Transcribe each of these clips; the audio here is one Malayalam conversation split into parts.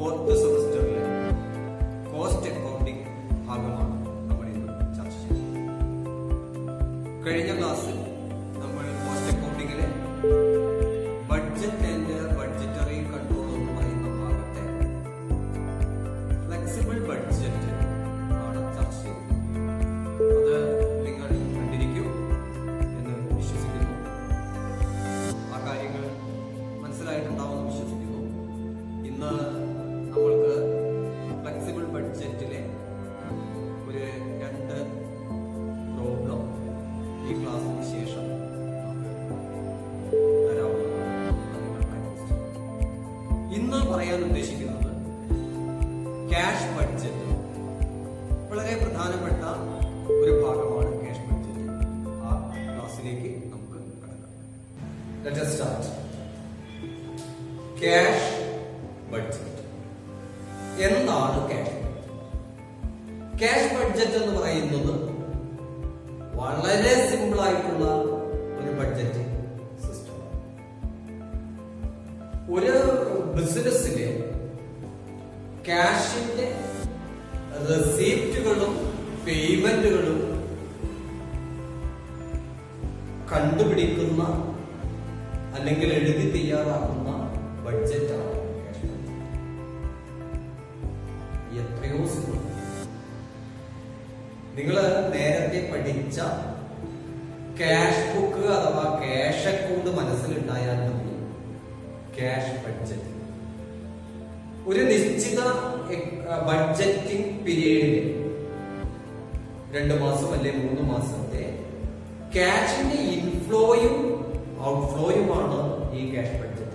ഫോർത്ത് സെമസ്റ്ററിലെ കോസ്റ്റ് അക്കൗണ്ടിംഗ് ഭാഗമാണ് നമ്മൾ ഇന്ന് ചർച്ച ചെയ്യുന്നത്. കഴിഞ്ഞ ക്ലാസ്സിൽ നമ്മൾ കോസ്റ്റ് അക്കൗണ്ടിങ്ങിലെ ബഡ്ജറ്റ് ആൻഡ് ബഡ്ജറ്ററി കൺട്രോൾ എന്ന് പറയുന്ന ഭാഗത്തെ ഫ്ലെക്സിബിൾ ബഡ്ജറ്റ് ആണ് ചർച്ച ചെയ്യുന്നത്. അത് നിങ്ങൾ കണ്ടിരിക്കും എന്ന് വിശ്വസിക്കുന്നു. ആ കാര്യങ്ങൾ മനസ്സിലായിട്ടുണ്ടാവുമെന്ന് വിശ്വസിക്കുന്നു. ഇന്ന് നമ്മൾക്ക് ഫ്ലെക്സിബിൾ ബഡ്ജറ്റിലെ ഒരു 2 പ്രോബ്ലം ഈ ക്ലാസ്സിന് ശേഷം തരാവുന്നതാണ്. ഇന്ന് പറയാൻ ഉദ്ദേശിക്കുന്നത് ക്യാഷ് ബഡ്ജറ്റ്. വളരെ പ്രധാനപ്പെട്ട ഒരു ഭാഗമാണ് ക്യാഷ് ബഡ്ജറ്റ്. ആ ക്ലാസ്സിലേക്ക് നമുക്ക് കടക്കാം. Let us start. Cash budget. എന്താണ് ക്യാഷ് ബഡ്ജറ്റ്? ക്യാഷ് ബഡ്ജറ്റ് എന്ന് പറയുന്നത് വളരെ സിമ്പിൾ ആയിട്ടുള്ള ഒരു ബഡ്ജറ്റ് സിസ്റ്റം. ഒരു ബിസിനസ്സിലെ ക്യാഷിന്റെ റെസീപ്റ്റുകളും പേയ്മെന്റുകളും കണ്ടുപിടിക്കുന്ന അല്ലെങ്കിൽ എഴുതി തയ്യാറാക്കുന്ന ബഡ്ജറ്റാണ് ക്യാഷ് ബഡ്ജറ്റ്. എത്രയോ സിമ്പിൾ. നിങ്ങൾ നേരത്തെ പഠിച്ച ക്യാഷ് ബുക്ക് അഥവാ ക്യാഷ് അക്കൗണ്ട് മനസ്സിലുണ്ടായാൽ മതി. ക്യാഷ് ബഡ്ജറ്റ് ഒരു നിശ്ചിത ബഡ്ജറ്റിംഗ് പീരീഡില് 2 മാസം അല്ലെ 3 മാസത്തെ ക്യാഷിന്റെ ഇൻഫ്ലോയും ഔട്ട്ഫ്ലോയുമാണ് ഈ ക്യാഷ് ബഡ്ജറ്റ്.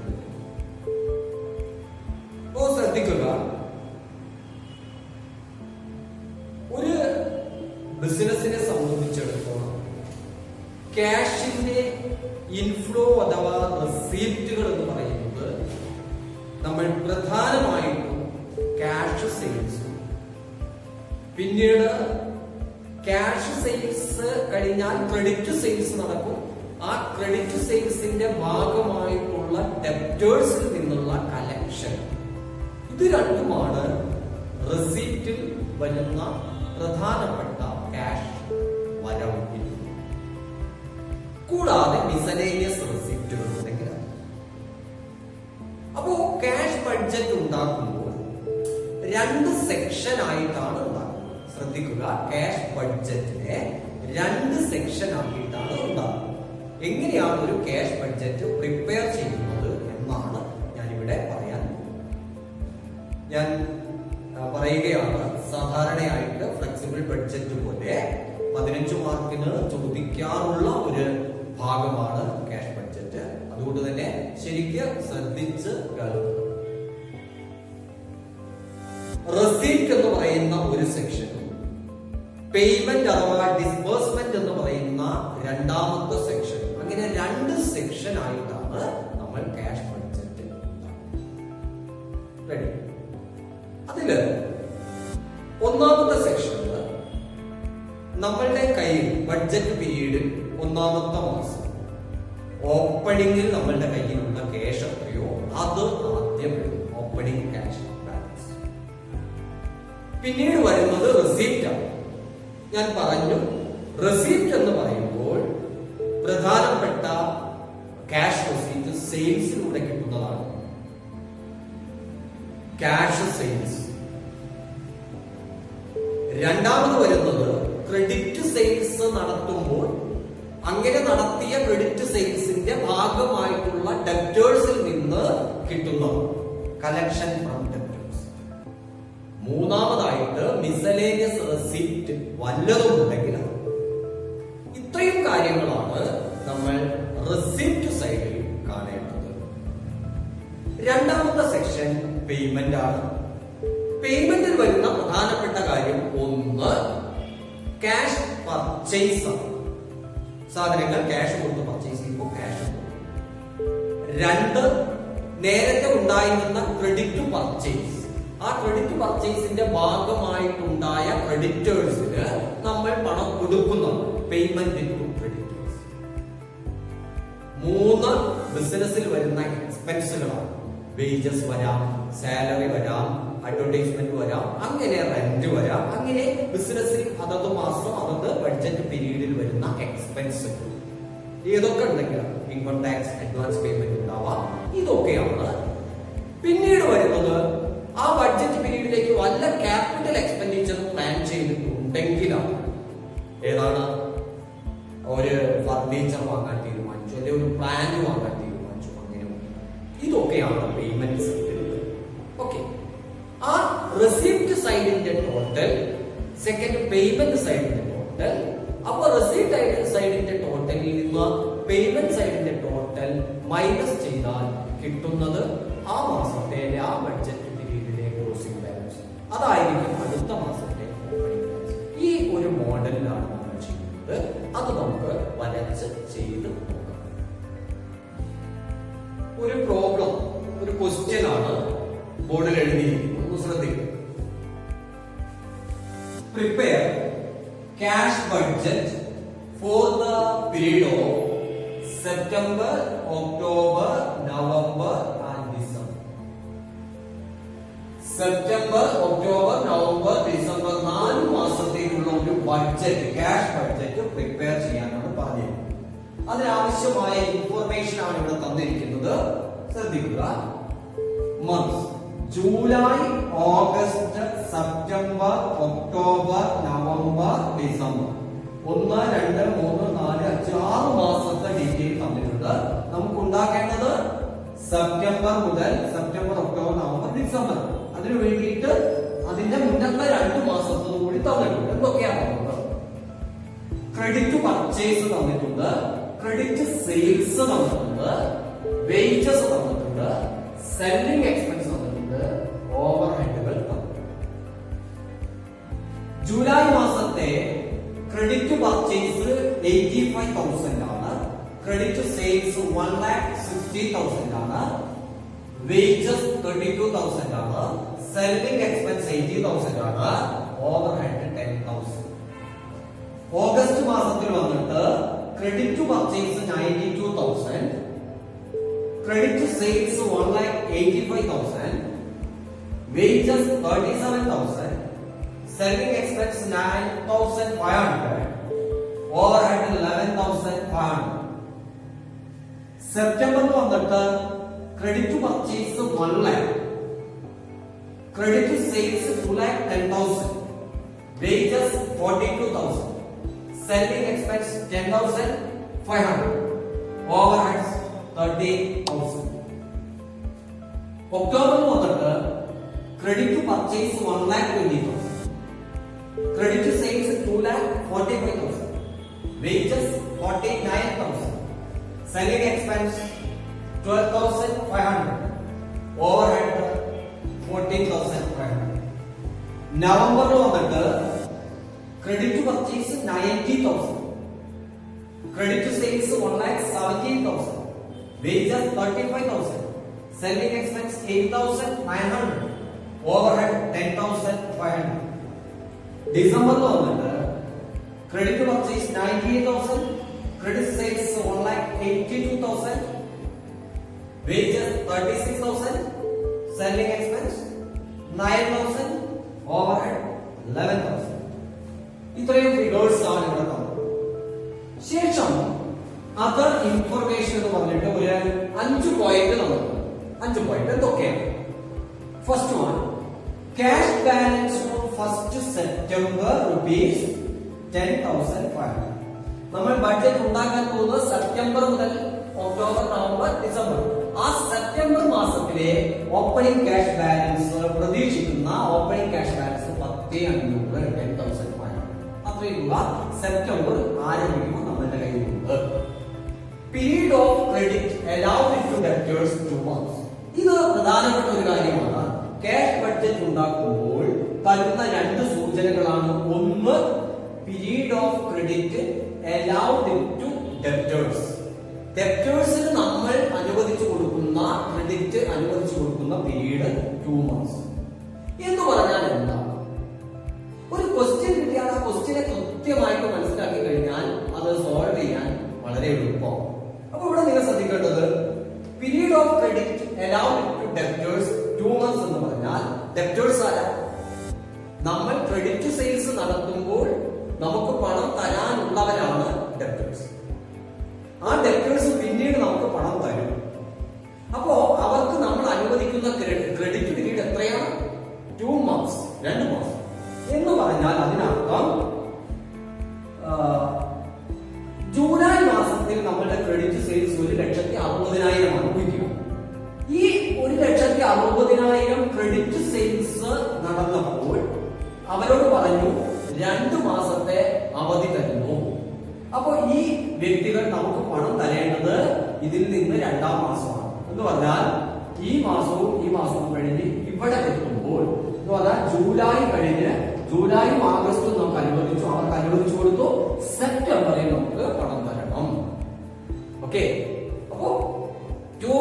ശ്രദ്ധിക്കുക, ഒരു ബിസിനസിനെ സംബന്ധിച്ചിടത്തോളം ക്യാഷിന്റെ ഇൻഫ്ലോ അഥവാ റെസീപ്റ്റുകൾ എന്ന് പറയുന്നത് നമ്മൾ പ്രധാനമായിട്ടും ക്യാഷ് സെയിൽസും പിന്നീട് ക്യാഷ് സെയിൽസ് കഴിഞ്ഞാൽ ക്രെഡിറ്റ് സെയിൽസ് നടക്കും. ആ ക്രെഡിറ്റ് സെയിൽസിന്റെ ഭാഗമായിട്ടുള്ള ഡെപ്റ്റേഴ്സിൽ നിന്നുള്ള കളക്ഷൻ, ഇത് രണ്ടുമാണ് റെസീപ്റ്റിൽ വരുന്ന പ്രധാനപ്പെട്ട ക്യാഷ് വരവ്. കൂടാതെ മിസലേനിയസ് റെസീപ്റ്റുകൾ ഉണ്ടെങ്കിൽ, അപ്പോ ക്യാഷ് ബഡ്ജറ്റ് ഉണ്ടാക്കുമ്പോൾ 2 സെക്ഷൻ ആയിട്ടാണ് ഉണ്ടാക്കുന്നത്. ശ്രദ്ധിക്കുക, ക്യാഷ് ബഡ്ജറ്റിനെ 2 സെക്ഷൻ ആക്കിയിട്ടാണ് ഉണ്ടാക്കുന്നത്. എങ്ങനെയാണ് ഒരു ക്യാഷ് ബഡ്ജറ്റ് പ്രിപ്പയർ ചെയ്യുന്നത് എന്നാണ് ഞാനിവിടെ പറയാൻ ഞാൻ പറയുകയാണ്. സാധാരണയായിട്ട് ഫ്ലെക്സിബിൾ ബഡ്ജറ്റ് പോലെ 15 മാർക്കിന് ചോദിക്കാറുള്ള ഒരു ഭാഗമാണ് ക്യാഷ് ബഡ്ജറ്റ്. അതുകൊണ്ട് തന്നെ ശരിക്കും ശ്രദ്ധിച്ച് കേൾക്കുക. റെസീപ്റ്റ് എന്ന് പറയുന്ന ഒരു സെക്ഷനും പേയ്മെന്റ് അഥവാ ഡിസ്ബേഴ്സ്മെന്റ് എന്ന് പറയുന്ന രണ്ടാമത്തെ സെക്ഷൻ, അങ്ങനെ 2 സെക്ഷൻ ആയിട്ടാണ് നമ്മൾ ക്യാഷ് ബഡ്ജറ്റ് റെഡി. അതില് ഒന്നാമത്തെ സെക്ഷനിൽ നമ്മളുടെ കയ്യിൽ ബഡ്ജറ്റ് പീരീഡിൽ 1ാമത്തെ മാസം ഓപ്പണിംഗിൽ നമ്മളുടെ കയ്യിലുള്ള ക്യാഷ് എത്രയോ അത് ആദ്യം ഓപ്പണിംഗ് ക്യാഷ് ബാലൻസ്. പിന്നീട് വരുന്നത് റെസീപ്റ്റ് ആണ്. ഞാൻ പറഞ്ഞു, റെസീപ്റ്റ് എന്ന് പറയുമ്പോൾ പ്രധാനപ്പെട്ട ക്യാഷ് റെസീപ്റ്റ് സെയിൽസിലൂടെ കിട്ടുന്നതാണ്. Cash sales. രണ്ടാമത് വരുന്നത് ക്രെഡിറ്റ് സെയിൽസ് നടത്തുമ്പോൾ അങ്ങനെ നടത്തിയ ക്രെഡിറ്റ് സെയിൽസിന്റെ ഭാഗമായിട്ടുള്ള ഡെപ്റ്റേഴ്സിൽ നിന്ന് കിട്ടുന്ന കളക്ഷൻ ഫ്രം ഡെപ്റ്റേഴ്സ്. മൂന്നാമതായിട്ട് മിസലേനിയസ് റെസീപ്റ്റ് വല്ലതും ഉണ്ടെങ്കിൽ. ഇത്രയും കാര്യങ്ങളാണ് നമ്മൾ റെസീപ്റ്റ് സൈഡിൽ കാണേണ്ടത്. രണ്ടാമത്തെ സെക്ഷൻ പേയ്മെന്റ് ആണ്. പേയ്മെന്റിൽ വരുന്ന പ്രധാനപ്പെട്ട കാര്യം 1 ക്യാഷ് പർച്ചേസ് ആണ്. സാധനങ്ങൾ ക്യാഷ് കൊടുത്ത് പർച്ചേസ് ചെയ്യുമ്പോൾ ക്യാഷ്. 2 നേരത്തെ ഉണ്ടായിരുന്ന ക്രെഡിറ്റ് പർച്ചേസ്. ആ ക്രെഡിറ്റ് പർച്ചേസിന്റെ ഭാഗമായിട്ടുണ്ടായ ക്രെഡിറ്റേഴ്സിന് നമ്മൾ പണം കൊടുക്കുന്നത് പേയ്മെന്റ് ടു ക്രെഡിറ്റേഴ്സ്. 3 ബിസിനസ്സിൽ വരുന്ന എക്സ്പെൻസുകളാണ്. വേജസ് വരാം, സാലറി വരാം, അഡ്വർടൈസ്മെന്റ് വരാം, അങ്ങനെ റെന്റ് വരാം, അങ്ങനെ ബിസിനസ്സിൽ അതത് മാസം അതത് ബഡ്ജറ്റ് പീരീഡിൽ വരുന്ന എക്സ്പെൻസ് ഏതൊക്കെ ഉണ്ടെങ്കിലും ഇൻകം ടാക്സ് അഡ്വാൻസ് പേയ്മെന്റ് ഉണ്ടാവാം. ഇതൊക്കെയാണ്. പിന്നീട് വരുന്നത് ആ ബഡ്ജറ്റ് പീരീഡിലേക്ക് വല്ല ക്യാപിറ്റൽ എക്സ്പെൻഡിച്ചർ പ്ലാൻ ചെയ്തിട്ടുണ്ടെങ്കിലാണ്. ഏതാണ്? ഒരു ഫർണിച്ചർ വാങ്ങാൻ തീരുമാനിച്ചു, അല്ലെങ്കിൽ ഒരു പ്ലാൻ വാങ്ങാൻ തീരുമാനിച്ചു, അങ്ങനെ ഇതൊക്കെയാണ് പേയ്മെന്റ് സൈഡിൽ. ഓക്കെ, ആ റെസിപ്റ്റ് സൈഡിന്റെ ടോട്ടൽ, സെക്കൻഡ് പേയ്മെന്റ് സൈഡിന്റെ ടോട്ടൽ. അപ്പൊ റെസിപ്റ്റ് സൈഡിന്റെ ടോട്ടലിൽ നിന്ന് പേയ്മെന്റ് സൈഡിന്റെ ടോട്ടൽ മൈനസ് ചെയ്താൽ കിട്ടുന്നത് ആ മാസത്തെ ആ ബഡ്ജറ്റ് പീരീഡിലെ ക്ലോസിംഗ് ബാലൻസ്. അതായിരിക്കും അടുത്ത മാസത്തെ ഓപ്പണിംഗ് ബാലൻസ്. ഈ ഒരു മോഡലിലാണ് നമ്മൾ ചെയ്യുന്നത്. അത് നമുക്ക് വരച്ച് ചെയ്ത് നോക്കാം. ഒരു പ്രോബ്ലം, ഒരു ക്വസ്റ്റ്യൻ ആണ് ബോർഡിൽ എഴുതിയിരിക്കുന്നത്. ഒന്ന് ശ്രദ്ധിക്കുക. Prepare cash budget for the period of September, October, November and December. September, October, November, December 4 മാസത്തേക്കുള്ള ഒരു ബഡ്ജറ്റ്, ക്യാഷ് ബഡ്ജറ്റ് പ്രിപ്പയർ ചെയ്യാനാണ് പറഞ്ഞിരിക്കുന്നത്. അതിനാവശ്യമായ ഇൻഫർമേഷൻ ആണ് ഇവിടെ തന്നിരിക്കുന്നത്. ശ്രദ്ധിക്കുക. Months July, August, September, October, November, December. 1, 2, 3, 4, 5, 6 മാസത്തെ ഡീറ്റെയിൽ തന്നിട്ടുണ്ട്. നമുക്ക് ഉണ്ടാക്കേണ്ടത് സെപ്റ്റംബർ മുതൽ സെപ്റ്റംബർ, ഒക്ടോബർ, നവംബർ, ഡിസംബർ. അതിനു വേണ്ടിയിട്ട് അതിന്റെ മുന്നത്തെ 2 മാസത്തും കൂടി തന്നിട്ടുണ്ട്. എന്തൊക്കെയാണ് തന്നത്? ക്രെഡിറ്റ് പർച്ചേസ് തന്നിട്ടുണ്ട്, ക്രെഡിറ്റ് സെയിൽസ് തന്നിട്ടുണ്ട്, വേജസ് തന്നിട്ടുണ്ട്, സെല്ലിംഗ് എക്സ്പെൻസ് തന്നിട്ടുണ്ട്, ഓവർ ഹെഡുകൾ തന്നിട്ടുണ്ട്. ജൂലൈ മാസത്തെ ക്രെഡിറ്റ് പർച്ചേസ് 85,000 ആണ്, ക്രെഡിറ്റ് സെയിൽസ് 1,60,000 ആണ്, വേജസ് 32,000 ആണ്, സെല്ലിംഗ് എക്സ്പെൻസ് 80,000 ആണ്, ഓവർ ഹെഡ് 10,000. ഓഗസ്റ്റ് മാസത്തിൽ വന്നിട്ട് credit purchase 92,000, credit sales 1,85,000, wages 37,000, selling expense 9,500, overhead 11,500. സെപ്റ്റംബറിൽ വന്നിട്ട് credit purchase 1 lakh, credit sales 2,10,000, wages 42,000, selling expense 10,500, overheads 30,000. ഒക്ടോബറിൽ വന്നിട്ട് credit purchase 1,20,000, credit to sales 2,45,000, wages 49,000, selling expense 12,500, overhead 14,500. November വന്നിട്ട് credit to purchase 90,000, credit to sales 1,17,000, wages 35,000, selling expense 8,900, overhead 10,500. ഡിസംബറിൽ വന്നിട്ട് credit purchase 98,000, credit sales 1,82,000, wages 36,000, selling expense 9,000, overhead 11,000. ഇത്രയും ഫിഗേഴ്സ് ആണ് ഇവിടെ തന്നത്. ശേഷം അതർ ഇൻഫർമേഷൻ എന്ന് പറഞ്ഞിട്ട് ഒരു 5 പോയിന്റ് നമുക്ക് 5 പോയിന്റ് എന്തൊക്കെയാണ്? First one, cash balance on 1st September rupees 10,500. നമ്മൾ ബഡ്ജറ്റ് ഉണ്ടാക്കാൻ പോകുന്നത് സെപ്റ്റംബർ മുതൽ ഒക്ടോബർ, നവംബർ, ഡിസംബർ. ആ സെപ്റ്റംബർ മാസത്തിലെ ഓപ്പണിംഗ് ക്യാഷ് ബാലൻസ്, പ്രതീക്ഷിക്കുന്ന ഓപ്പണിംഗ് ക്യാഷ് ബാലൻസ് 10,500, 10,500. അത്രയുള്ള സെപ്റ്റംബർ ആരംഭിക്കുമ്പോൾ നമ്മളുടെ കയ്യിലുണ്ട്. Period of credit allowed to debtors 2 months. ഇത് പ്രധാനപ്പെട്ട ഒരു കാര്യമാണ്. ക്യാഷ് ബഡ്ജറ്റ് ഉണ്ടാക്കുമ്പോൾ തരുന്ന 2 സൂചനകളാണ്. ഒന്ന്, period of credit allowed to debtors. ഡെപ്റ്റേഴ്സിന് നമ്മൾ അനുവദിച്ചു കൊടുക്കുന്ന, ക്രെഡിറ്റ് അനുവദിച്ചു കൊടുക്കുന്ന പീരീഡ് 2 months എന്ന് പറഞ്ഞാൽ എന്താണ്? ഒരു ക്വസ്റ്റ്യൻ കിട്ടിയാൽ ആ ക്വസ്റ്റ്യനെ കൃത്യമായിട്ട് മനസ്സിലാക്കി കഴിഞ്ഞാൽ അത് സോൾവ് ചെയ്യാൻ വളരെ എളുപ്പമാണ്. അപ്പൊ ഇവിടെ നിങ്ങൾ ശ്രദ്ധിക്കേണ്ടത്, period of credit allowed to debtors 2 months എന്ന് പറഞ്ഞാൽ ഡെപ്റ്റേഴ്സ് ആരാ? നമ്മൾ ക്രെഡിറ്റ് സെയിൽസ് നടത്തുമ്പോൾ നമുക്ക് പണം തരാനുള്ളവരാണ് ഡെപ്റ്റേഴ്സ്. ആ ഡെപ്റ്റേഴ്സ് പിന്നീട് നമുക്ക് പണം തരും. അപ്പോ അവർക്ക് നമ്മൾ അനുവദിക്കുന്ന ക്രെഡിറ്റ് പീരീഡ് എത്രയാണ്? 2 months, 2 മാസം എന്ന് പറഞ്ഞാൽ അതിനർത്ഥം ജൂലൈ മാസത്തിൽ നമ്മളുടെ ക്രെഡിറ്റ് സെയിൽസ് 1,60,000 ആണ് ഉപയോഗിക്കുക. ഈ 1,60,000 ക്രെഡിറ്റ് സെയിൽസ് നടന്നപ്പോൾ അവരോട് പറഞ്ഞു 2 മാസത്തെ അവധി തരുന്നു. അപ്പൊ ഈ വ്യക്തികൾ നമുക്ക് പണം തരേണ്ടത് ഇതിൽ നിന്ന് 2-ാം മാസമാണ്. എന്ന് പറഞ്ഞാൽ ഈ മാസവും കഴിഞ്ഞ് ഇവിടെ എത്തുമ്പോൾ എന്ന് പറഞ്ഞാൽ ജൂലൈ കഴിഞ്ഞ് ജൂലൈയും ആഗസ്റ്റും നമുക്ക് അവർക്ക് അനുവദിച്ചു കൊടുത്തു. സെപ്റ്റംബറിൽ നമുക്ക് പണം തരണം. ഓക്കെ, അപ്പോ 2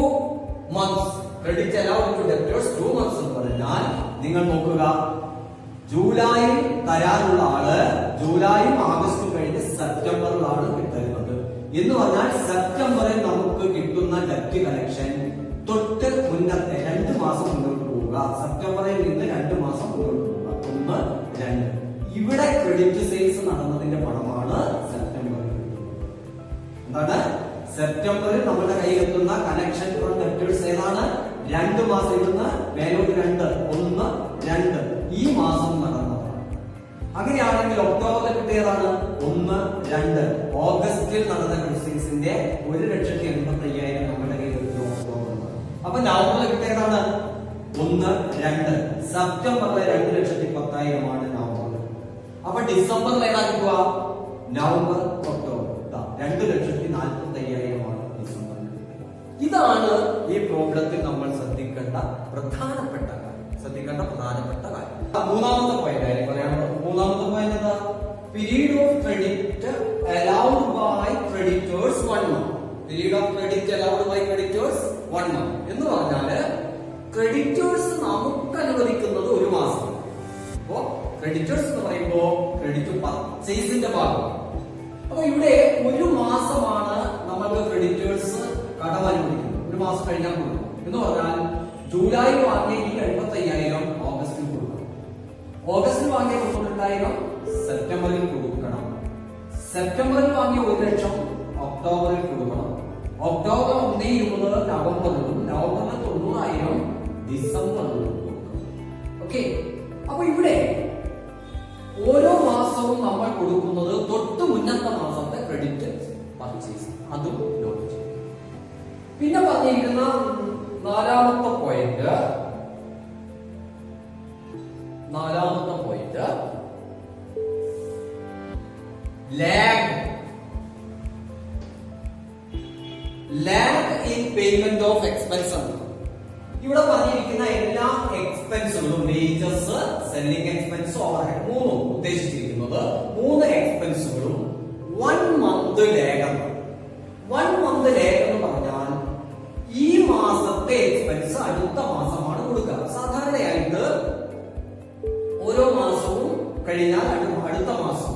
months credit allowed to debtors 2 months എന്ന് പറഞ്ഞാൽ നിങ്ങൾ നോക്കുക, ജൂലൈയിൽ തരാനുള്ള ആള് ജൂലൈയും ആഗസ്റ്റും കഴിഞ്ഞ് സെപ്റ്റംബറിലാണ് തരുന്നത്. എന്ന് പറഞ്ഞാൽ സെപ്റ്റംബറിൽ നമുക്ക് കിട്ടുന്ന ഡെപ്റ്റ് കളക്ഷൻ തൊട്ട് മുന്നത്തെ 2 മാസം മുന്നോട്ട് പോവുക. സെപ്റ്റംബറിൽ നിന്ന് 2 മാസം മുന്നോട്ട് പോവുക. 1, 2 ഇവിടെ ക്രെഡിറ്റ് സെയിൽസ് നടന്നതിന്റെ പണമാണ് സെപ്റ്റംബറിൽ. എന്താണ് സെപ്റ്റംബറിൽ നമ്മുടെ കയ്യിൽ എത്തുന്ന കലക്ഷൻ ഫ്രം ഡെപ്റ്റേഴ്സ് ഏതാണ്? 2 മാസം ഇരുന്ന് മേലോട്ട് 2, 1, 2 ഈ മാസം നടന്നതാണ്. അങ്ങനെയാണെങ്കിൽ ഒക്ടോബറിൽ കിട്ടിയതാണ് 1, 2 ഓഗസ്റ്റിൽ നടന്ന ക്രിസ്ത്യൻസിന്റെ 1,85,000 നമ്മുടെ കയ്യിൽ എത്തുന്നു ഒക്ടോബറിൽ. അപ്പൊ നവംബറിൽ കിട്ടിയതാണ് 1, 2 സെപ്റ്റംബറിലെ 2,10,000 ആണ് നവംബറിൽ. അപ്പൊ ഡിസംബറിൽ ഏതാ കിട്ടുക? നവംബർ, ഒക്ടോബർ 2,40,000 ആണ് ഡിസംബറിൽ. ഇതാണ് ഈ പ്രോബ്ലത്തിൽ നമ്മൾ ശ്രദ്ധിക്കേണ്ട പ്രധാനപ്പെട്ട കാര്യം. മൂന്നാമത്തെ പോയിന്റ് ആയിരിക്കും പറയാനുള്ളത്. മൂന്നാമത്തെ പോയിന്റ് എന്താ? Period of credit allowed by creditors 1 month. Period of credit allowed by creditors 1 month എന്ന് പറഞ്ഞാല് ക്രെഡിറ്റേഴ്സ് നമുക്ക് അനുവദിക്കുന്നത് 1 മാസം. അപ്പോ ക്രെഡിറ്റേഴ്സ് എന്ന് പറയുമ്പോ ക്രെഡിറ്റ് പർച്ചേസിന്റെ ഭാഗമാണ്. അപ്പൊ ഇവിടെ 1 മാസമാണ് നമ്മൾക്ക് ക്രെഡിറ്റേഴ്സ് കടം അനുവദിക്കുന്നത്. 1 മാസം കഴിഞ്ഞാൽ കൊടുക്കും. എന്ന് പറഞ്ഞാൽ ജൂലൈ വാങ്ങിയ ഈ 75,000 ഓഗസ്റ്റിൽ കൊടുക്കണം. ഓഗസ്റ്റിൽ വാങ്ങിയ 92,000 സെപ്റ്റംബറിൽ കൊടുക്കണം. സെപ്റ്റംബറിൽ വാങ്ങിയ 1,00,000 ഒക്ടോബറിൽ കൊടുക്കണം. ഒക്ടോബർ 1-20 നവംബറിലും, നവംബറിൽ 90,000 ഡിസംബറിലും കൊടുക്കണം. ഓക്കെ, അപ്പൊ ഇവിടെ ഓരോ മാസവും നമ്മൾ കൊടുക്കുന്നത് തൊട്ട് മുന്നത്തെ മാസത്തെ ക്രെഡിറ്റ് പർച്ചേസ് അതും നോട്ട് ചെയ്യും. പിന്നെ പറഞ്ഞിരിക്കുന്ന നാലാമത്തെ point lag in payment of expense ആണ്. ഇവിടെ പറഞ്ഞിരിക്കുന്ന എല്ലാ എക്സ്പെൻസുകളും വേജസ്, സെല്ലിംഗ് എക്സ്പെൻസ്, ഓവർഹെഡ് മൂന്നും ഉദ്ദേശിച്ചിരിക്കുന്നത് 3 എക്സ്പെൻസുകളും 1 month ലാഗ് ആണ്. 1 month ലാഗ് എന്ന് പറഞ്ഞാൽ ഈ മാസത്തെ എക്സ്പെൻസ് അടുത്ത മാസമാണ് കൊടുക്കുക. സാധാരണയായിട്ട് ഓരോ മാസവും കഴിഞ്ഞാൽ അടുത്ത മാസം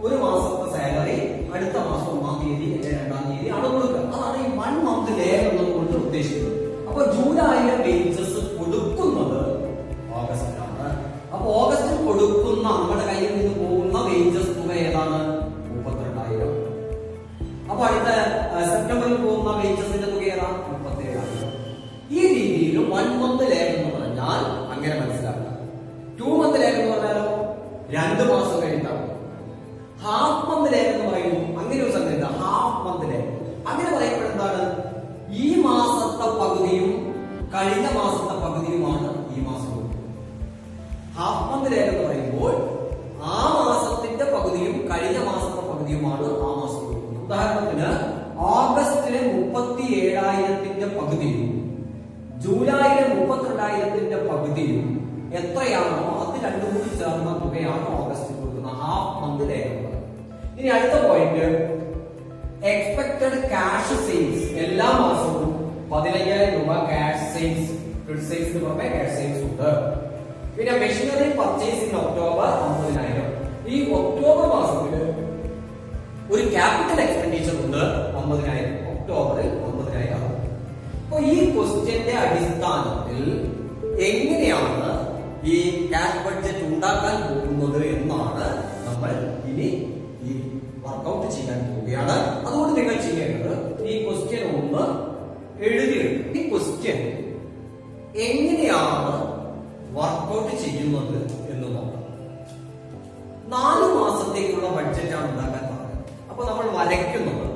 ഒരു മാസത്തെ സാലറി അടുത്ത മാസം 1-ാം തീയതി 2-ാം തീയതി ആണ് കൊടുക്കുക. അതാണ് ഈ 1 month ലാഗ് എന്നതുകൊണ്ട് ഉദ്ദേശിക്കുന്നത്. അപ്പൊ ജൂലൈയിലെ വേജസ് കൊടുക്കുന്നത് ഓഗസ്റ്റിലാണ്. അപ്പൊ ഓഗസ്റ്റിൽ കൊടുക്കുന്ന നമ്മുടെ കയ്യിൽ നിന്ന് പോകുന്ന വേജസ് തുക ഏതാണ്? 32,000. അപ്പൊ അടുത്ത സെപ്റ്റംബറിൽ പോകുന്ന വേജസിന്റെ തുക ഏതാണ്? 37,000. ഈ രീതിയിൽ 1 month ലാഗ് എന്ന് പറഞ്ഞാൽ അങ്ങനെ മനസ്സിലാക്കുക. 2 month ലാഗ് എന്ന് പറഞ്ഞാലോ 2 മാസം കഴിഞ്ഞിട്ടാണ്. ഹാഫ് മന്ത് ലാഗ് എന്ന് പറയുന്നു. അങ്ങനെ ഒരു സംഗതി ഹാഫ് മന്ത് ലാഗ്. അങ്ങനെ പറയുമ്പോൾ എന്താണ്? ഈ മാസത്തെ പകുതിയും കഴിഞ്ഞ മാസത്തെ പകുതിയുമാണ് ഈ മാസം കൊടുക്കുന്നത്. ഹാഫ് മന്ത് ലാഗ് എന്ന് പറയുമ്പോൾ ആ മാസത്തിന്റെ പകുതിയും കഴിഞ്ഞ മാസത്തെ പകുതിയുമാണ് ആ മാസം കൊടുക്കുന്നത്. ഉദാഹരണത്തിന് ഓഗസ്റ്റിലെ 37,000 പകുതിയും ജൂലൈയിലെ 32,000 പകുതിയും എത്രയാണോ അത് രണ്ടും കൂടി ചേർന്ന തുകയാണ് ഓഗസ്റ്റിൽ കൊടുക്കുന്നത്. Half month lag. ഇനി അടുത്ത പോയിന്റ് എക്സ്പെക്ടഡ് ക്യാഷ് സെയിൽസ്. എല്ലാ മാസവും 15,000 രൂപ ക്യാഷ് സെയിൽസ്, ക്രെഡിറ്റ് സെയിൽസിന് പുറമെ ക്യാഷ് സെയിൽസ് ഉണ്ട്. പിന്നെ മെഷീനറി പർച്ചേസ് ഇൻ ഒക്ടോബർ 50,000. ഈ ഒക്ടോബർ മാസത്തിൽ ഒരു ക്യാപിറ്റൽ എക്സ്പെൻഡിച്ചർ ഉണ്ട് 50,000. ഒക്ടോബറിൽ 50,000. അപ്പൊ ഈ ക്വസ്റ്റ്യന്റെ അടിസ്ഥാനത്തിൽ എങ്ങനെയാണ് ഈ ക്യാഷ് ബഡ്ജറ്റ് ഉണ്ടാക്കാൻ പോകുന്നത് എന്നാണ് നമ്മൾ ഇനി ഈ വർക്കൗട്ട് ചെയ്യാൻ പോവുകയാണ്. അതുകൊണ്ട് നിങ്ങൾ ചെയ്യേണ്ടത് ഈ ക്വസ്റ്റ്യൻ ഒന്ന് എഴുതിയെടുക്കും. ഈ ക്വസ്റ്റ്യൻ എങ്ങനെയാണ് വർക്കൗട്ട് ചെയ്യുന്നത് എന്ന് നോക്കാം. 4 മാസത്തേക്കുള്ള ബഡ്ജറ്റാണ് ഉണ്ടാക്കാൻ പറഞ്ഞത്. അപ്പൊ നമ്മൾ വരയ്ക്കുന്നത്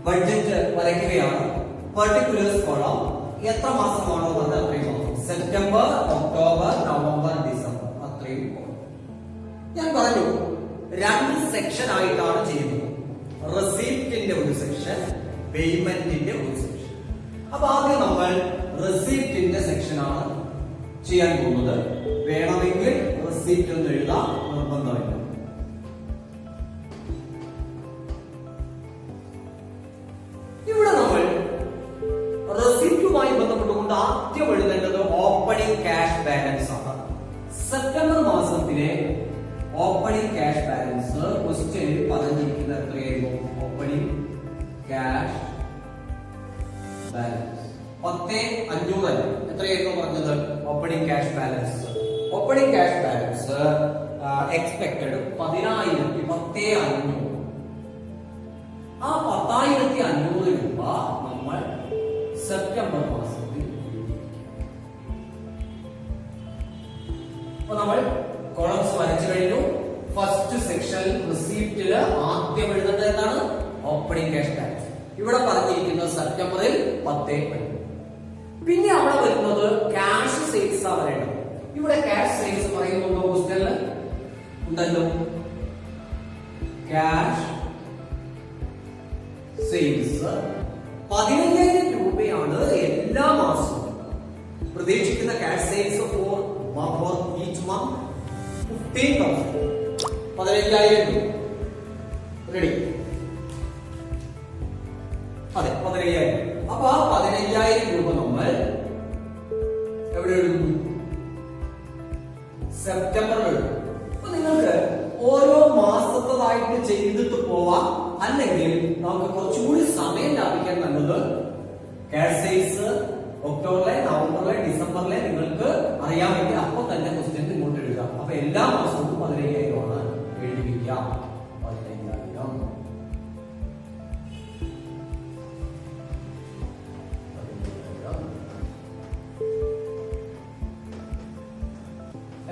ബഡ്ജറ്റ് വരയ്ക്കുകയാണ്. പർട്ടിക്കുലേഴ്സ് കൊള്ളാം. എത്ര മാസമാണോ അത് അത്രയും മാസം. സെപ്റ്റംബർ, ഒക്ടോബർ, നവംബർ, ഡിസംബർ അത്രയും. ഞാൻ പറഞ്ഞു 2 സെക്ഷൻ ആയിട്ടാണ് ചെയ്യുന്നത്. റെസിപ്റ്റിന്റെ ഒരു സെക്ഷൻ, പേയ്മെന്റിന്റെ ഒരു സെക്ഷൻ. അപ്പൊ ആദ്യം നമ്മൾ റെസിപ്റ്റിന്റെ സെക്ഷനാണ് ചെയ്യാൻ പോകുന്നത്. വേണമെങ്കിൽ റെസിപ്റ്റ് എന്ന് എഴുതാം, നിർബന്ധമില്ല. ഇവിടെ നമ്മൾ റെസിപ്റ്റുമായി ബന്ധപ്പെട്ടുകൊണ്ട് ആദ്യം എഴുതേണ്ടത് ഓപ്പണിംഗ് ക്യാഷ് ബാലൻസ് ആണ്. സെപ്റ്റംബർ മാസത്തിലെ ഓപ്പണിംഗ് ക്യാഷ് ബാലൻസ് ക്വസ്റ്റ്യനിൽ പറഞ്ഞിരിക്കുന്നത് എത്രയായിരുന്നു? ഓപ്പണിംഗ് ക്യാഷ് ബാലൻസ് 10,500 എത്രയായിരുന്നു പറഞ്ഞത്? Opening cash balance. Opening cash balance expected 10,500. ആ 10,500 രൂപ നമ്മൾ സെപ്റ്റംബർ മാസത്തിൽ. അപ്പൊ നമ്മൾ കോളംസ് വരച്ചു കഴിഞ്ഞു. ഫസ്റ്റ് സെക്ഷൻ റിസീപ്റ്റില് ആദ്യം എഴുതേണ്ടത് എന്താണ്? Opening cash balance. ഇവിടെ പറഞ്ഞിരിക്കുന്നത് സെപ്റ്റംബറിൽ 10,500. പിന്നെ അവിടെ വരുന്നത് ക്യാഷ് സെയിൽസ് ആ വരേണ്ടത്. ഇവിടെ ക്യാഷ് സെയിൽസ് പറയുന്നുണ്ടോ? ക്വസ്റ്റ്യനിൽ ഉണ്ടല്ലോ. ക്യാഷ് സെയിൽസ് 15,000 രൂപയാണ് എല്ലാ മാസവും പ്രതീക്ഷിക്കുന്ന cash sales for each month 15,000. 15,000 രൂപ റെഡി. അതെ, 15,000. അപ്പൊ ആ 15,000 രൂപ നമ്മൾ എവിടെ എഴുതുന്നു? സെപ്റ്റംബറിൽ എഴുതും. അപ്പൊ നിങ്ങൾക്ക് ഓരോ മാസത്തതായിട്ട് ചെയ്തിട്ട് പോവാം. അല്ലെങ്കിൽ നമുക്ക് കുറച്ചുകൂടി സമയം ലാഭിക്കാൻ നല്ലത് ക്യാഷ് സെയിൽസ് ഒക്ടോബറിലെ, നവംബറിലെ, ഡിസംബറിലെ നിങ്ങൾക്ക് അറിയാമെങ്കിൽ അപ്പൊ തന്നെ ക്വസ്റ്റ്യൻ ഇങ്ങോട്ട് എഴുതാം. അപ്പൊ എല്ലാ മാസവും 15,000 ആണ് എഴുതിക്കാം. 15,000.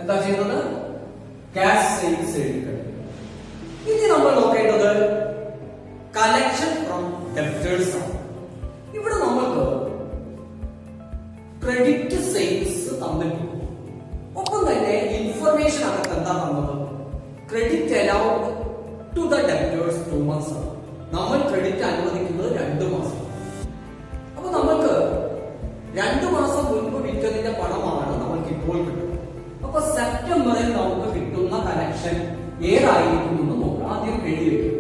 എന്താ ചെയ്യുന്നത്? ക്യാഷ് സെയിൽസ് എഴുതിക്കണം. ഇനി നമ്മൾ നോക്കേണ്ടത് കളക്ഷൻ ഫ്രം ഡെപ്റ്റേഴ്സ് ആണ്. ഇവിടെ നമുക്ക് ക്രെഡിറ്റ് സെയിൽസ് തന്നിട്ടുണ്ട്. ഒപ്പം തന്നെ ഇൻഫർമേഷൻ അകത്ത് എന്താ തന്നത്? Credit allowed to the debtors 2 months ആണ്. നമ്മൾ ക്രെഡിറ്റ് അനുവദിക്കുന്നത് 2 മാസം. അപ്പൊ നമുക്ക് 2 മാസം മുൻപ് വിറ്റതിന്റെ പണമാണ് നമ്മൾക്ക് ഇപ്പോൾ കിട്ടുന്നത്. അപ്പൊ സെപ്റ്റംബറിൽ നമുക്ക് കിട്ടുന്ന കളക്ഷൻ ഏതായിരിക്കും എന്ന് നോക്കാം. ആദ്യം എഴുതി വെക്കും.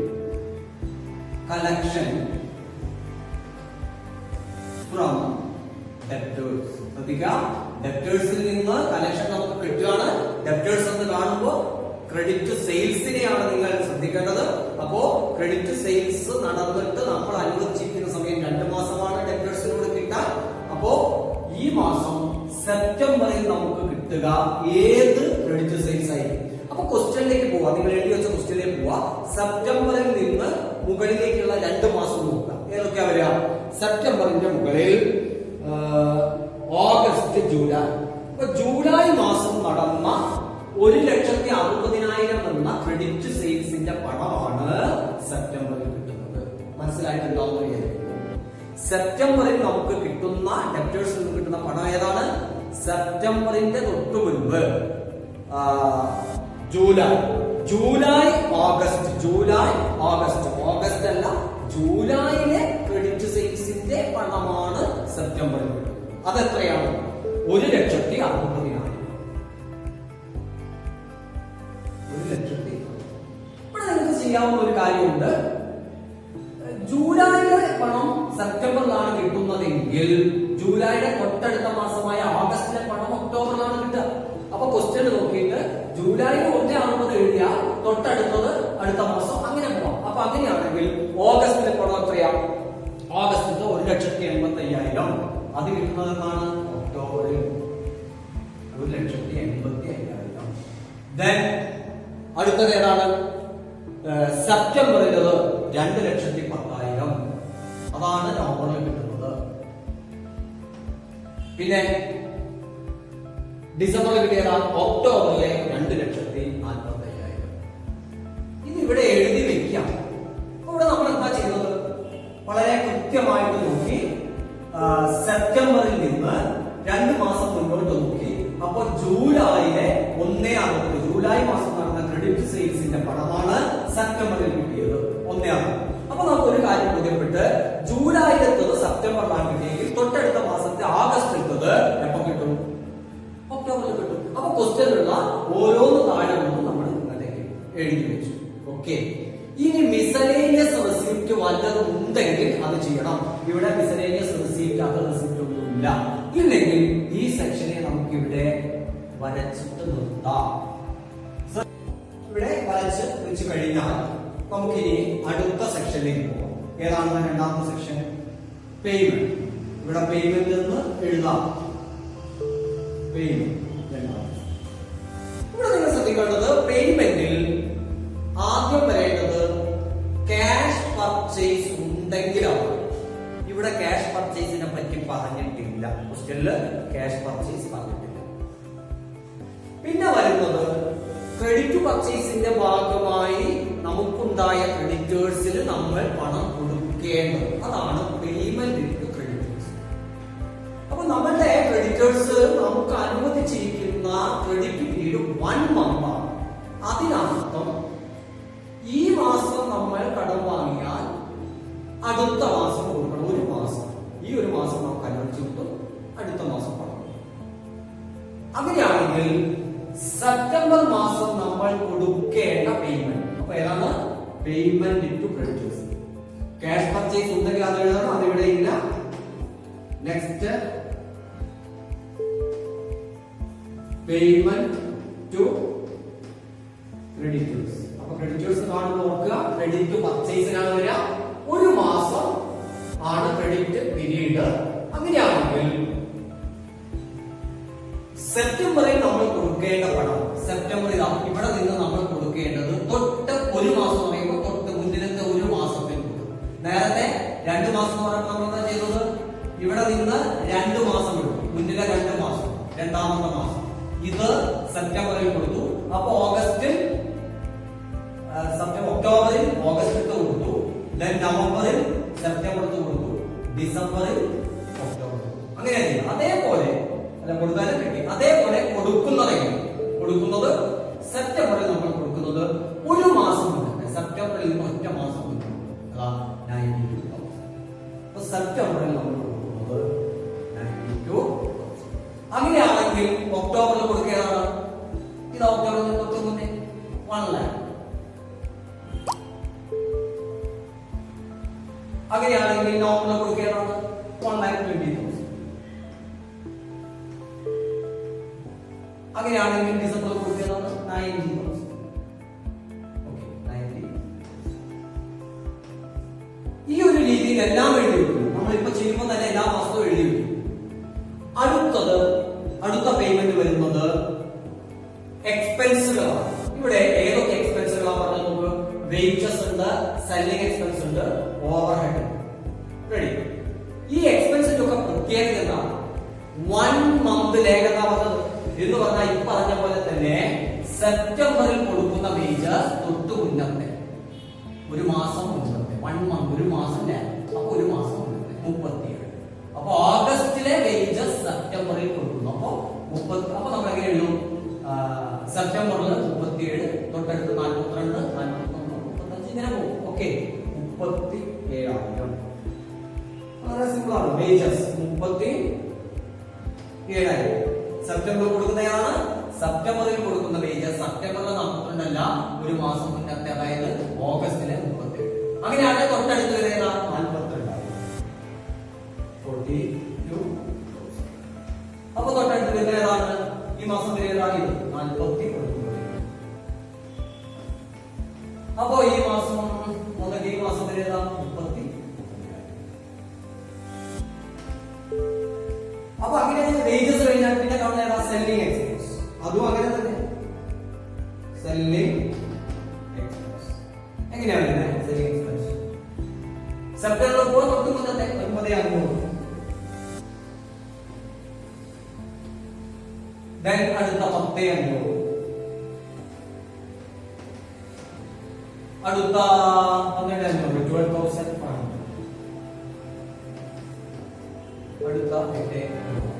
Collection from debtors. ശ്രദ്ധിക്കാം, ഡെപ്റ്റേഴ്സിൽ നിന്ന് കളക്ഷൻ നമുക്ക് കിട്ടുകയാണ്. ഡെപ്റ്റേഴ്സ് എന്ന് കാണുമ്പോൾ ക്രെഡിറ്റ് സെയിൽസിനെയാണ് നിങ്ങൾ ശ്രദ്ധിക്കേണ്ടത്. അപ്പോ ക്രെഡിറ്റ് സെയിൽസ് നടന്നിട്ട് നമ്മൾ അനുവദിച്ചിരിക്കുന്ന സമയം 2 മാസമാണ് ഡെപ്റ്റേഴ്സിനോട് കിട്ടാൻ. അപ്പോ ഈ മാസം സെപ്റ്റംബറിൽ നമുക്ക് കിട്ടുക ഏത് ക്രെഡിറ്റ് സെയിൽസ് ആയിരിക്കും? അപ്പൊ ക്വസ്റ്റ്യനിലേക്ക് പോവാ. നിങ്ങൾ എഴുതി വെച്ച ക്വസ്റ്റ്യനിലേക്ക് പോവാ. സെപ്റ്റംബറിൽ നിന്ന് മുകളിലേക്കുള്ള 2 മാസം നോക്കാം. ഏതൊക്കെയാ വരിക? സെപ്റ്റംബറിന്റെ മുകളിൽ ഓഗസ്റ്റ്, ജൂലൈ. അപ്പൊ ജൂലൈ മാസം നടന്ന 1,60,000 എന്ന ക്രെഡിറ്റ് സെയിൽസിന്റെ പണമാണ് സെപ്റ്റംബറിൽ കിട്ടുന്നത്. മനസ്സിലായിട്ടുണ്ടാവുന്ന വിചാരിക്കുന്നു. സെപ്റ്റംബറിൽ നമുക്ക് കിട്ടുന്ന ഡെപ്റ്റേഴ്സിൽ നിന്ന് കിട്ടുന്ന പണം ഏതാണ്? സെപ്റ്റംബറിന്റെ തൊട്ടു മുൻപ് ജൂലൈ, ഓഗസ്റ്റ് അല്ല, ജൂലൈയിലെ ക്രെഡിറ്റ് സെയിൽസിന്റെ പണമാണ് സെപ്റ്റംബറിൽ കിട്ടുന്നത്. അതെത്രയാണ്? 1,60,000. ഇവിടെ നിങ്ങൾക്ക് ചെയ്യാവുന്ന ഒരു കാര്യമുണ്ട്. ജൂലൈയിലെ പണം സെപ്റ്റംബറിലാണ് കിട്ടുന്നതെങ്കിൽ ജൂലൈയുടെ തൊട്ടടുത്ത മാസമായ ഓഗസ്റ്റിലെ പണം ഒക്ടോബറിലാണ് കിട്ടുക. അപ്പൊ ക്വസ്റ്റ്യൻ നോക്കിയിട്ട് ജൂലൈയിൽ 1,60,000 എഴുതിയാൽ തൊട്ടടുത്തത് അടുത്ത മാസം അങ്ങനെ പോവാം. അപ്പൊ അങ്ങനെയാണെങ്കിൽ ഓഗസ്റ്റിലെ പണം എത്രയാണ്? ഓഗസ്റ്റിലെ 1,60,000 1,85,000. അത് കിട്ടുന്നത് എന്നാണ് ഒക്ടോബറിൽ 1,85,000. ദെൻ അടുത്തത് ഏതാണ്? സെപ്റ്റംബറിൽ 2,10,000. അതാണ് നവംബറിൽ കിട്ടുന്നത്. പിന്നെ ഡിസംബറിൽ കിട്ടിയതാണ് ഒക്ടോബറിലെ 2,40,000. ഇത് ഇവിടെ എഴുതി വെക്കാം. ഇവിടെ നമ്മൾ എന്താ ചെയ്യുന്നത്? വളരെ കൃത്യമായിട്ട് നോക്കി സെപ്റ്റംബറിൽ നിന്ന് 2 മാസം മുന്നോട്ട് നോക്കി. അപ്പൊ ജൂലൈയിലെ 1/6, ജൂലൈ മാസം നടന്ന ക്രെഡിറ്റ് സെയിൽസിന്റെ പണമാണ് സെപ്റ്റംബറിൽ കിട്ടിയത് 1/6. അപ്പൊ നമുക്ക് ഒരു കാര്യം ബോധ്യപ്പെട്ട് ജൂലൈയിലെത്തത് സെപ്റ്റംബറിലാണ് കിട്ടിയെങ്കിൽ തൊട്ടടുത്ത മാസത്തെ ആഗസ്റ്റിലെത്തത് എപ്പോ കിട്ടും? ഒക്ടോബറിൽ കിട്ടും. അപ്പൊ ക്വസ്റ്റ്യനിലുള്ള ഓരോന്ന് താഴെ ഒന്നും നമ്മൾ ഇങ്ങോട്ടേക്ക് എഴുതി വെച്ചു. ഓക്കെ. ഇനി മിസലേനിയസ് റെസിപ്റ്റ് വല്ലതും ഉണ്ടെങ്കിൽ അത് ചെയ്യണം. ഇവിടെ മിസലേനിയസ് റെസിപ്റ്റ് അത് റെസിപ്റ്റ് ഒന്നുമില്ല. ഇല്ലെങ്കിൽ ഈ സെക്ഷനെ നമുക്ക് ഇവിടെ വരച്ചിട്ട് നിർത്താം. ഇവിടെ വരച്ച് വെച്ച് കഴിഞ്ഞാൽ നമുക്കിനി അടുത്ത സെക്ഷനിലേക്ക് പോകാം. ഏതാണ് രണ്ടാമത്തെ സെക്ഷൻ? പേയ്മെന്റ്. ഇവിടെ പേയ്മെന്റ് എന്ന് എഴുതാം. പേയ്മെന്റ്. ഇവിടെ നിങ്ങൾ ശ്രദ്ധിക്കേണ്ടത് പേയ്മെന്റിൽ ആദ്യം വരേണ്ടത് ക്യാഷ് പർച്ചേസ് ഉണ്ടെങ്കിലാണ്. ഇവിടെ ക്യാഷ് പർച്ചേസിനെ പറ്റി പറഞ്ഞിട്ടില്ല. ക്വസ്റ്റ്യനില് ക്യാഷ് പർച്ചേസ് പറഞ്ഞിട്ടില്ല. പിന്നെ വരുന്നത് ക്രെഡിറ്റ് പർച്ചേസിന്റെ ഭാഗമായി നമുക്കുണ്ടായ ക്രെഡിറ്റേഴ്സിന് നമ്മൾ പണം കൊടുക്കേണ്ടത്. അതാണ് പേയ്മെന്റ് ടു ക്രെഡിറ്റേഴ്സ്. അപ്പൊ നമ്മളുടെ ക്രെഡിറ്റേഴ്സ് നമുക്ക് അനുവദിച്ചിരിക്കുന്ന ക്രെഡിറ്റ് പീരീഡ് 1 month ആണ്. അതിനർത്ഥം ഈ മാസം നമ്മൾ കടം വാങ്ങിയാൽ അടുത്ത മാസം കൊടുക്കണം. 1 മാസം. ഈ 1 മാസം നമുക്ക് അനുവദിച്ചു കൊടുക്കും. അടുത്ത മാസം പണം. അങ്ങനെയാണെങ്കിൽ സെപ്റ്റംബർ മാസം നമ്മൾ കൊടുക്കേണ്ട പേയ്മെന്റ്. അപ്പൊ ഏതാണ്? Payment to creditors. Cash purchase ഉണ്ടെങ്കിൽ അത് എഴുതണം. അതിവിടെ ഇല്ല. Next payment to creditors. അപ്പൊ ക്രെഡിറ്റേഴ്സ് കാണുമ്പോൾ ഓർക്കുക, ക്രെഡിറ്റ് പർച്ചേസിനാണ് വരിക. 1 മാസം ആണ് ക്രെഡിറ്റ് പീരീഡ്. അങ്ങനെയാണെങ്കിൽ സെപ്റ്റംബറിൽ നമ്മൾ കൊടുക്കേണ്ട പണം, സെപ്റ്റംബറിൽ ഇവിടെ നിന്ന് നമ്മൾ കൊടുക്കേണ്ടത് തൊട്ട് 1 മാസം പറയുമ്പോൾ തൊട്ട് മുന്നിലത്തെ 1 മാസത്തിൽ കൊടുക്കും. നേരത്തെ 2 മാസം പറയുമ്പോൾ നമ്മൾ എന്താ ചെയ്തത്? ഇവിടെ നിന്ന് 2 മാസം കൊടുക്കും. മുന്നിലെ 2 മാസം, രണ്ടാമത്തെ മാസം. ഇത് സെപ്റ്റംബറിൽ കൊടുത്തു. അപ്പൊ ഒക്ടോബറിൽ ഓഗസ്റ്റ് കൊടുത്തു. ദെൻ നവംബറിൽ സെപ്റ്റംബർ കൊടുത്തു. ഡിസംബറിൽ ഒക്ടോബർ. അങ്ങനെയല്ലേ? അതേപോലെ കൊടുക്കാനും കിട്ടി. അതേപോലെ കൊടുക്കുന്നത് സെപ്റ്റംബറിൽ നമ്മൾ കൊടുക്കുന്നത് 1 മാസം മുന്നേ. സെപ്റ്റംബറിൽ നിന്ന് 1 മാസം മുന്നേ 92,000. അപ്പൊ സെപ്റ്റംബറിൽ നമ്മൾ കൊടുക്കുന്നത് 92,000. അങ്ങനെയാണെങ്കിൽ ഒക്ടോബറിൽ കൊടുക്കുകയാണ്. ഇത് ഒക്ടോബറിൽ തൊട്ട് മുന്നേ 1 lakh. അങ്ങനെയാണെങ്കിൽ നവംബറിൽ കൊടുക്കുകയാണ് 1,20,000. അങ്ങനെയാണെങ്കിൽ ഡിസംബറിൽ കൊടുക്കുകയാണ് 90,000. ഓക്കെ, 90. ഈ ഒരു രീതിയിൽ എല്ലാം എഴുതി വെക്കും. നമ്മളിപ്പോ ചെയ്യുമ്പോൾ തന്നെ എല്ലാ മാസവും എഴുതി വെക്കും. അടുത്ത പേയ്മെന്റ് വരുന്നത് എക്സ്പെൻസുകളാണ്. ഇവിടെ ഏതൊക്കെ എക്സ്പെൻസുകളാണ് പറഞ്ഞത് നോക്കുക. വേജസ് ഉണ്ട്, സെല്ലിംഗ് എക്സ്പെൻസ് ഉണ്ട്, ഓവർഹെഡ്. റെഡി? ഈ എക്സ്പെൻസിന്റെ ഒക്കെ പ്രത്യേകത എന്താണ്? 1 month ലേഖന പറഞ്ഞത് എന്ന് പറഞ്ഞാൽ ഈ പറഞ്ഞ പോലെ തന്നെ സെപ്റ്റംബറിൽ കൊടുക്കുന്ന വേജസ് തൊട്ട് മുന്നത്തെ 1 മാസം മുന്നത്തെ 1 month, 1 മാസം അപ്പൊ 1 മാസം മുന്നത്തെ 37. അപ്പൊ ഓഗസ്റ്റിലെ വേജസ് സെപ്റ്റംബറിൽ കൊടുക്കുന്നു. അപ്പൊ 30. അപ്പൊ നമ്മൾ എങ്ങനെ എഴുതും? സെപ്റ്റംബറിൽ 37, തൊട്ടടുത്ത് 42, 41, 35 ഇങ്ങനെ പോകും. ഓക്കെ, 37,000. വളരെ സിമ്പിൾ ആണ്. വേജസ് 37,000. സെപ്റ്റംബറിൽ കൊടുക്കുന്നതാണ്. സെപ്റ്റംബറിൽ കൊടുക്കുന്ന വേജസ് സെപ്റ്റംബറിൽ 42 അല്ല, 1 മാസം മുന്നത്തെ, അതായത് ഓഗസ്റ്റിലെ 37. അങ്ങനെയാണ് തൊട്ടടുത്ത് വരുന്ന 42,000. 42,000. അപ്പൊ തൊട്ടടുത്ത് വരുന്ന ഏതാണ്? ഈ മാസം വരുന്നതാണ് ഇത് 40 കൊടുക്കുന്നത്. അപ്പോ ഈ മാസം ഈ മാസം വരുന്ന 30. സെല്ലിംഗ് എക്സ്പെൻസ്, അതും അങ്ങനെ തന്നെ. സെല്ലിംഗ് എക്സ്പെൻസ് എങ്ങനെയാണ് വരുന്നത്? സെല്ലിംഗ് എക്സ്പെൻസ് സെപ്റ്റംബർ തൊട്ട് മുന്നത്തെ 9,500. Then അടുത്ത 10,500. അടുത്ത 12,500, 12,500. അടുത്ത 8,500.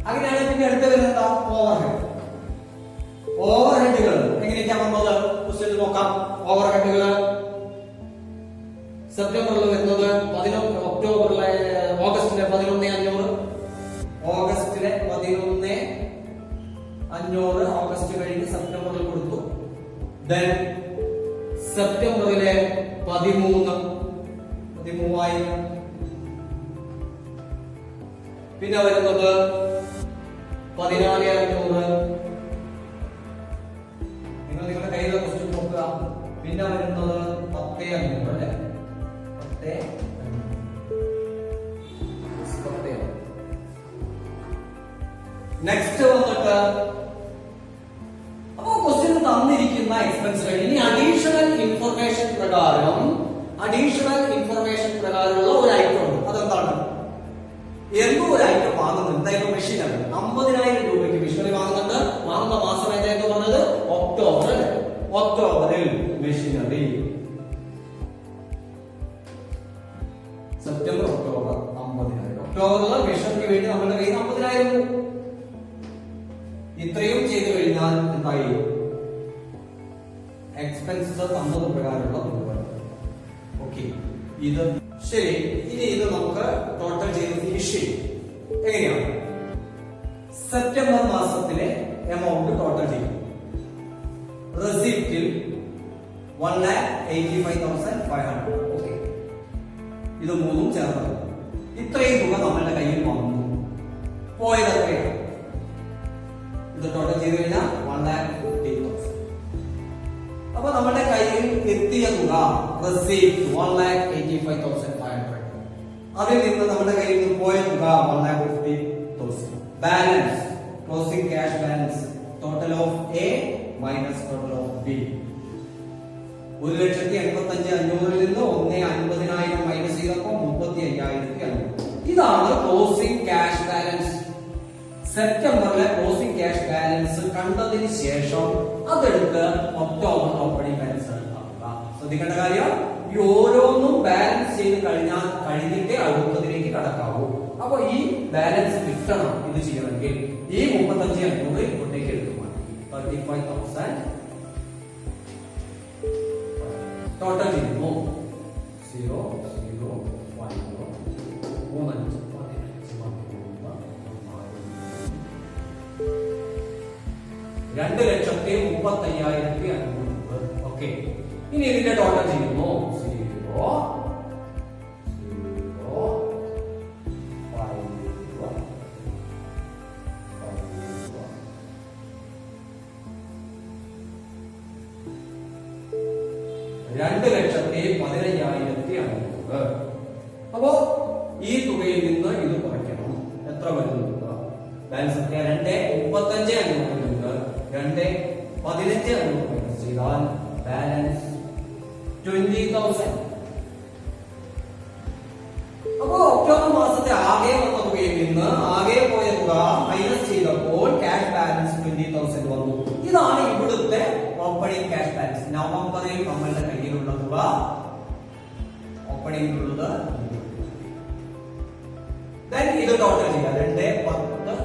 അങ്ങനെയാണ്. പിന്നെ അടുത്ത വരുന്നത് ഓവർഹെഡ്. ഓവർഹെഡുകൾ എങ്ങനെയൊക്കെയാണ് വന്നത് ക്വസ്റ്റ്യൻ നോക്കാം. ഓവർഹെഡുകൾ സെപ്റ്റംബറിൽ വരുന്നത് ഒക്ടോബറിലെ ഓഗസ്റ്റിലെ 11,500. ഓഗസ്റ്റിലെ 11,500 ഓഗസ്റ്റ് കഴിഞ്ഞ് സെപ്റ്റംബറിൽ കൊടുത്തു. ദെൻ സെപ്റ്റംബറിലെ 13,000. പിന്നെ വരുന്നത് 14,500. നിങ്ങളുടെ കയ്യിലെ ക്വസ്റ്റ്യൻ നോക്കുക. പിന്നെ വരുന്നത് 10,500 അല്ലെ? 10,500. നെക്സ്റ്റ് വന്നിട്ട് അപ്പോ ക്വസ്റ്റ്യൻ തന്നിരിക്കുന്ന എക്സ്പെൻസുകൾ ഇനി അഡീഷണൽ ഇൻഫർമേഷൻ പ്രകാരമുള്ള ഒരു ഐറ്റം ഉണ്ട്. അതെന്താണ്? എന്തോ ഒരു ഐറ്റം വാങ്ങുന്നുണ്ട്. എന്തായാലും മെഷീനാണ്. 50,000 രൂപയ്ക്ക് മെഷീനറി വാങ്ങുന്നുണ്ട്. വാങ്ങുന്ന മാസം ഏതായിരുന്നു പറഞ്ഞത്? ഒക്ടോബറിൽ മെഷീനറി. September October 50,000. ഒക്ടോബറിലെ മെഷീനറിക്ക് വേണ്ടി നമ്മുടെ കയ്യിൽ 50,000. ഇത്രയും ചെയ്തു കഴിഞ്ഞാൽ എന്തായി? എക്സ്പെൻസസ് തന്നത് പ്രകാരമുള്ള തുക. ഓക്കെ, ഇത് ശരി. ഇനി ഇത് നമുക്ക് ടോട്ടൽ ചെയ്ത് ഫിനിഷ് ചെയ്യും. എങ്ങനെയാണ്? സെപ്റ്റംബർ മാസത്തിലെ എമൗണ്ട് ടോട്ടൽ ചെയ്യും. റെസിപ്റ്റിൽ 1,85,500. ഓക്കെ, ഇത് മൂന്നും ചേർന്നത് ഇത്രയും തുക നമ്മളുടെ കയ്യിൽ വന്നു. പോയത് എത്രയാണ്? ഇത് ടോട്ടൽ ചെയ്ത് കഴിഞ്ഞാൽ 1,50,000. അപ്പൊ നമ്മുടെ കയ്യിൽ എത്തിയ തുക റെസിപ്റ്റ് 1,85,500. അതിൽ നിന്ന് നമ്മുടെ കയ്യിൽ നിന്ന് പോയ തുക 1,50,000. Balance, closing cash balance, total of A minus total of B. 1,85,500 നിന്ന് 1,50,000 മൈനസ് ചെയ്തപ്പോൾ 35,500. ഇതാണ് ക്ലോസിംഗ് ക്യാഷ് ബാലൻസ്. സെപ്റ്റംബറിലെ ക്ലോസിംഗ് ക്യാഷ് ബാലൻസ് കണ്ടതിന് ശേഷം അതെടുത്ത് ഒക്ടോബർ ഓപ്പണിംഗ് ബാലൻസ് എടുക്കുക. ശ്രദ്ധിക്കേണ്ട കാര്യം, ഈ ഓരോന്നും ബാലൻസ് ചെയ്ത് കഴിഞ്ഞിട്ടേ അടുത്തതിലേക്ക് കടക്കാവൂ. അപ്പൊ ഈ ബാലൻസ് കിട്ടണം. ഇത് ചെയ്യണമെങ്കിൽ ഈ 35,500 ഇങ്ങോട്ടേക്ക് എടുക്കുക. 35,000 ടോട്ടൽ ചെയ്യുന്നു. 0, 0, 1, 3, 2,35,500. ഓക്കെ, ഇനി ഇതിന്റെ ടോട്ടൽ ചെയ്യുന്നു. 0, 0, 5, 2,15,500. അപ്പോ ഈ തുകയിൽ നിന്ന് ഇത് കുറയ്ക്കണം. എത്ര വരുന്നു തുക? ബാലൻസ് 2,35,500 ഉണ്ട്. 2,15,500 മൈനസ് ചെയ്താൽ ബാലൻസ് 20,000. അപ്പോ ഒക്ടോബർ മാസത്തെ ആകെ വന്ന തുകയിൽ നിന്ന് ആകെ പോയ തുക മൈനസ് ചെയ്തപ്പോൾ ക്യാഷ് ബാലൻസ് 20,000 വന്നു. ഇതാണ് ഇവിടുത്തെ ഓപ്പണിംഗ് ക്യാഷ് ബാലൻസ്. നവംബറിൽ നമ്മളുടെ കയ്യിലുള്ള തുക ഓപ്പണിംഗിലുള്ളത്. ഇത് ടോട്ടൽ ചെയ്യാം. 2,10,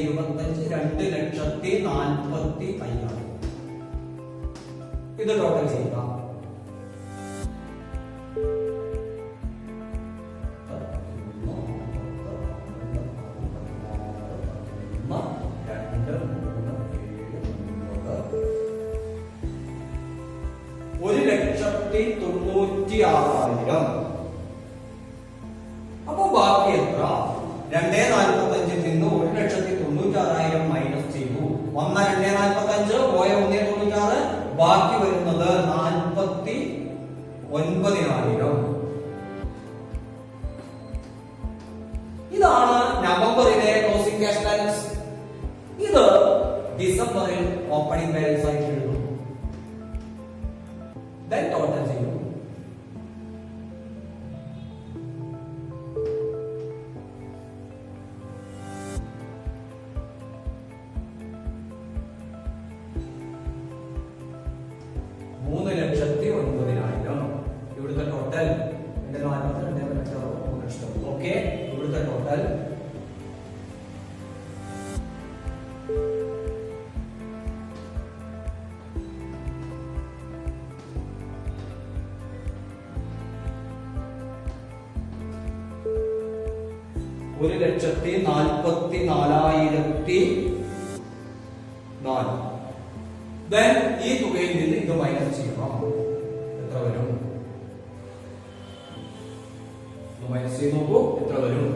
2,25, 2,45,000. ഇത് ടോട്ടൽ ചെയ്യുക. ഒരു 1,96,000. അപ്പൊ ബാക്കി എത്ര? 2,45 നിന്ന് 1,96,000 മൈനസ് ചെയ്തു. 1,245 പോയ 1,96, ബാക്കി വരുന്നത് 49,000. ഇതാണ് നവംബറിലെ ക്ലോസിംഗ് ക്യാഷ് ബാലൻസ്. ഇത് ഡിസംബറിൽ ഓപ്പണിംഗ് ബാലൻസ് ആയിട്ട് എഴുതും. Then ടോട്ടൽ ചെയ്യും. $3,09,000. ഇവിടുത്തെ ടോട്ടൽ ഓക്കെ. ഇവിടുത്തെ ടോട്ടൽ $1,44,004. Then ഈ തുകയിൽ നിന്ന് ഇത് മൈനസ് ചെയ്യണം. എത്ര വരും? മൈനസ് ചെയ്ത് നോക്കൂ, എത്ര വരും?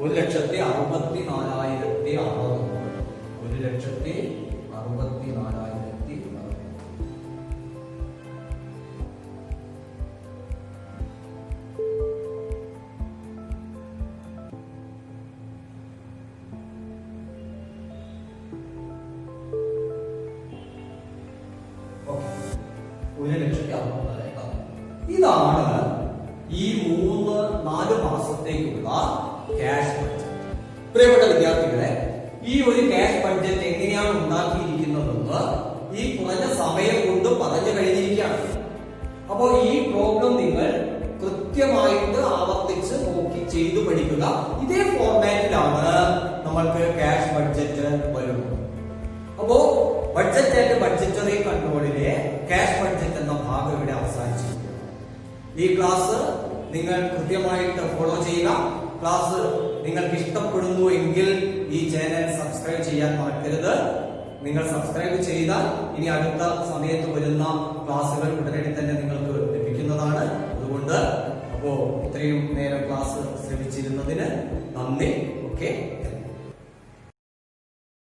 1,64,600. 1,64,600. ഇതാണ് ഈ 3-4 മാസത്തേക്കുള്ള ക്യാഷ് ബഡ്ജറ്റ്. പ്രിയപ്പെട്ട വിദ്യാർത്ഥികളെ, ഈ ഒരു ക്യാഷ് ബഡ്ജറ്റ് എങ്ങനെയാണ് ഉണ്ടാക്കിയിരിക്കുന്നതെന്ന് ഈ കുറഞ്ഞ സമയം കൊണ്ട് പറഞ്ഞു കഴിഞ്ഞിരിക്കുകയാണ്. അപ്പോൾ ഈ പ്രോബ്ലം നിങ്ങൾ കൃത്യമായിട്ട് ആവർത്തിച്ച് നോക്കി ചെയ്തു പഠിക്കുക. ഇതേ ഫോർമാറ്റിലാണ് നമ്മൾക്ക് ക്യാഷ് ബഡ്ജറ്റ് വരുന്നത്. അപ്പോ ബഡ്ജറ്റ് ആൻഡ് ബഡ്ജറ്ററി കൺട്രോളിലെ ക്യാഷ് ബഡ്ജറ്റ് എന്ന ഭാഗം ഇവിടെ അവസാനിച്ചിരിക്കുന്നു. ഈ ക്ലാസ് നിങ്ങൾ കൃത്യമായിട്ട് ഫോളോ ചെയ്യുക. ക്ലാസ് നിങ്ങൾക്ക് ഇഷ്ടപ്പെടുന്നു എങ്കിൽ ഈ ചാനൽ സബ്സ്ക്രൈബ് ചെയ്യാൻ മറക്കരുത്. നിങ്ങൾ സബ്സ്ക്രൈബ് ചെയ്താൽ ഇനി അടുത്ത സമയത്ത് വരുന്ന ക്ലാസ്സുകൾ ഉടനടി തന്നെ നിങ്ങൾ